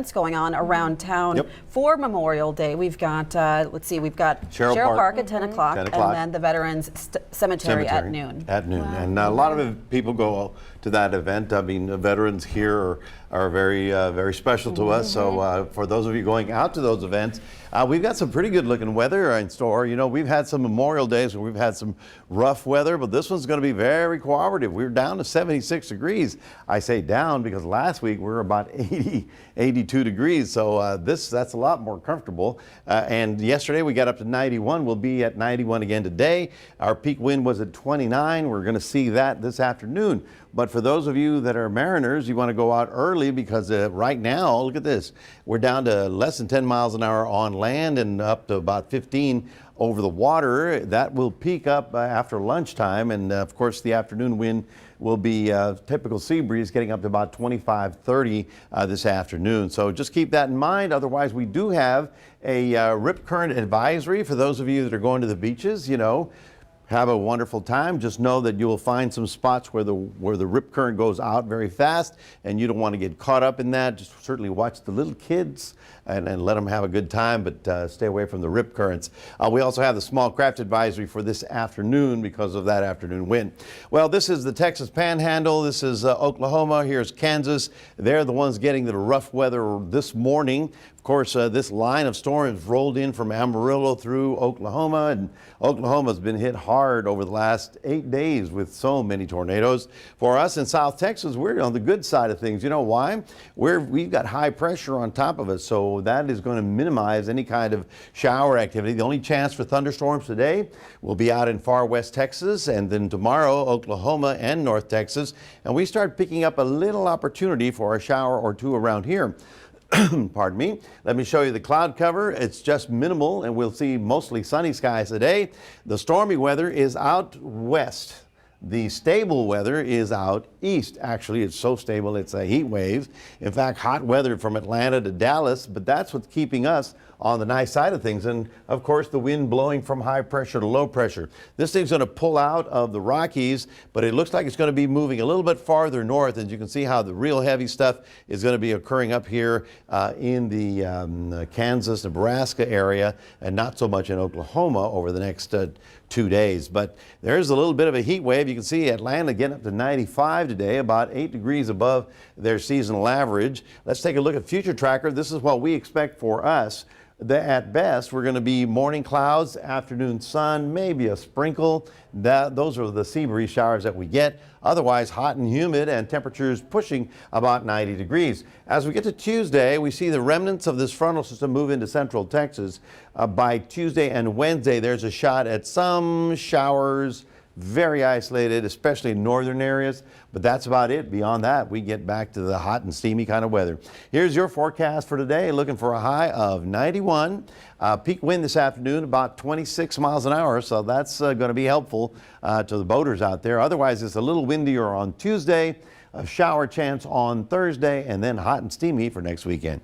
events going on around town Yep. for Memorial Day. We've got, let's see, we've got Sherrill Sherrill Park. Park at 10 o'clock, 10 and o'clock. then the Veterans Cemetery at noon. At noon. And a lot of people go to that event. I mean, the veterans here are very special to us. So for those of you going out to those events, we've got some pretty good looking weather in store. You know, we've had some Memorial Days where we've had some rough weather, but this one's going to be very cooperative. We're down to 76 degrees. I say down because last week we were about 82 degrees. So that's a lot more comfortable. And yesterday we got up to 91. We'll be at 91 again today. Our peak wind was at 29. We're going to see that this afternoon. But for those of you that are mariners, you want to go out early because right now, look at this. We're down to less than 10 miles an hour on land and up to about 15 over the water. That will peak up after lunchtime. And of course, the afternoon wind will be typical sea breeze getting up to about 25, 30 this afternoon. So just keep that in mind. Otherwise, we do have a rip current advisory for those of you that are going to the beaches, you know. Have a wonderful time. Just know that you will find some spots where the rip current goes out very fast, and you don't want to get caught up in that. Just certainly watch the little kids and let them have a good time, but stay away from the rip currents. We also have the small craft advisory for this afternoon because of that afternoon wind. Well, this is the Texas Panhandle. This is Oklahoma. Here's Kansas. They're the ones getting the rough weather this morning. Of course, this line of storms rolled in from Amarillo through Oklahoma, and Oklahoma's been hit hard over the last 8 days with so many tornadoes. For us in South Texas, we're on the good side of things. You know why? We've got high pressure on top of us, so that is going to minimize any kind of shower activity. The only chance for thunderstorms today will be out in far west Texas, and then tomorrow, Oklahoma and North Texas, and we start picking up a little opportunity for a shower or two around here. Pardon me. Let me show you the cloud cover. It's just minimal, and we'll see mostly sunny skies today. The stormy weather is out west. The stable weather is out east. Actually, it's so stable it's a heat wave. In fact, hot weather from Atlanta to Dallas, but that's what's keeping us on the nice side of things. And of course, the wind blowing from high pressure to low pressure. This thing's going to pull out of the Rockies, but it looks like it's going to be moving a little bit farther north. And you can see how the real heavy stuff is going to be occurring up here in the Kansas, Nebraska area, and not so much in Oklahoma over the next 2 days. But there's a little bit of a heat wave. You can see Atlanta getting up to 95 today, about 8 degrees above their seasonal average. Let's take a look at Future Tracker. This is what we expect for us. At best, we're going to be morning clouds, afternoon sun, maybe a sprinkle. Those are the sea breeze showers that we get. Otherwise, hot and humid, and temperatures pushing about 90 degrees. As we get to Tuesday, we see the remnants of this frontal system move into central Texas. By Tuesday and Wednesday, there's a shot at some showers, very isolated, especially in northern areas, but that's about it. Beyond that, we get back to the hot and steamy kind of weather. Here's your forecast for today, looking for a high of 91. Peak wind this afternoon about 26 miles an hour, so that's going to be helpful to the boaters out there. Otherwise, it's a little windier on Tuesday, a shower chance on Thursday, and then hot and steamy for next weekend.